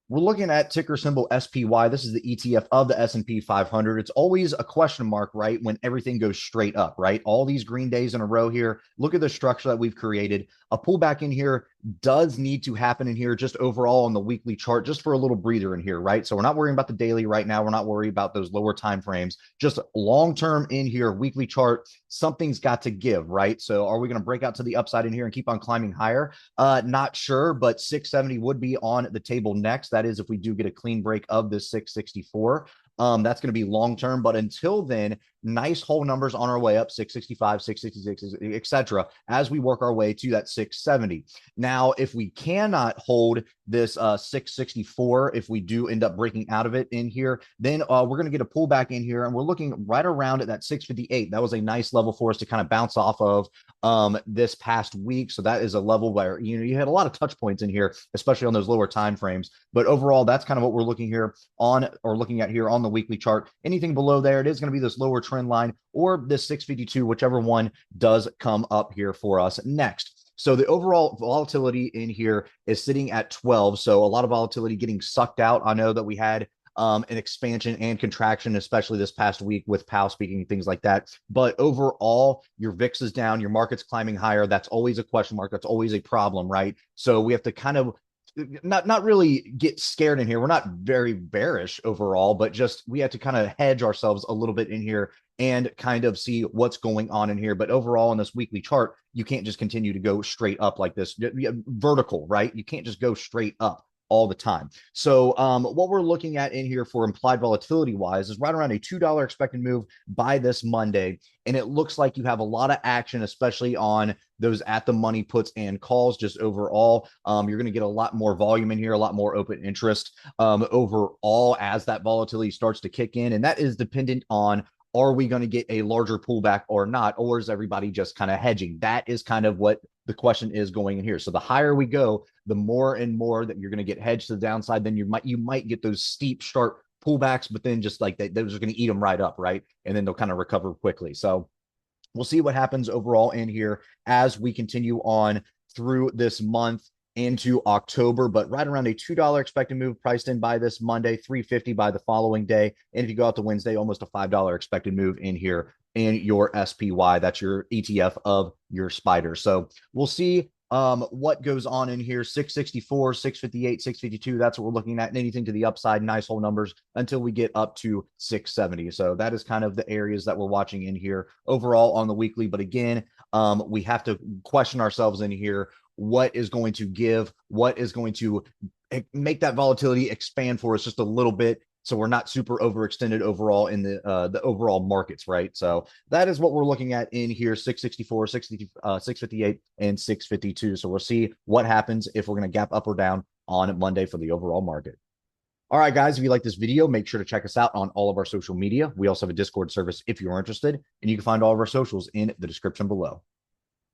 We're looking at ticker symbol SPY. This is the ETF of the S&P 500. It's always a question mark, right? When everything goes straight up, right? All these green days in a row here. Look at the structure that we've created. A pullback in here does need to happen in here just overall on the weekly chart, just for a little breather in here, right? So we're not worrying about the daily right now. We're not worried about those lower time frames. Just long-term in here, weekly chart, something's got to give, right? So are we going to break out to the upside in here and keep on climbing higher? Not sure, but 670 would be on the table next. That is if we do get a clean break of this 664. That's going to be long term. But until then, nice whole numbers on our way up, 665, 666, etc., as we work our way to that 670. Now, if we cannot hold this 664, if we do end up breaking out of it in here, then we're going to get a pullback in here, and we're looking right around at that 658. That was a nice level for us to kind of bounce off of this past week. So that is a level where you had a lot of touch points in here, especially on those lower time frames. But overall, that's kind of what we're looking here on, or looking at here on the weekly chart. Anything below there, it is going to be this lower trend line or this 652, whichever one does come up here for us next. So the overall volatility in here is sitting at 12. So a lot of volatility getting sucked out. I know that we had an expansion and contraction, especially this past week with Powell speaking and things like that. But overall, your VIX is down, your market's climbing higher. That's always a question mark. That's always a problem, right? So we have to kind of not really get scared in here. We're not very bearish overall, but just we have to kind of hedge ourselves a little bit in here and kind of see what's going on in here. But overall, in this weekly chart, you can't just continue to go straight up like this, vertical, right? You can't just go straight up all the time. So what we're looking at in here for implied volatility wise is right around a $2 expected move by this Monday. And it looks like you have a lot of action, especially on those at the money puts and calls. Just overall, you're going to get a lot more volume in here, a lot more open interest overall as that volatility starts to kick in. And that is dependent on, are we going to get a larger pullback or not? Or is everybody just kind of hedging? That is kind of what the question is going in here. So the higher we go, the more and more that you're going to get hedged to the downside. Then you might get those steep, sharp pullbacks, but then just like those are going to eat them right up, right? And then they'll kind of recover quickly. So we'll see what happens overall in here as we continue on through this month into October, but right around a $2 expected move priced in by this Monday, 350 by the following day. And if you go out to Wednesday, almost a $5 expected move in here in your SPY. That's your ETF of your spider. So we'll see what goes on in here. 664, 658, 652. That's what we're looking at. And anything to the upside, nice whole numbers until we get up to 670. So that is kind of the areas that we're watching in here overall on the weekly. But again, we have to question ourselves in here. What is going to give? What is going to make that volatility expand for us just a little bit, so we're not super overextended overall in the overall markets, right? So that is what we're looking at in here: 664, 658, and 652. So we'll see what happens if we're going to gap up or down on Monday for the overall market. All right, guys, if you like this video, make sure to check us out on all of our social media. We also have a Discord service if you're interested, and you can find all of our socials in the description below.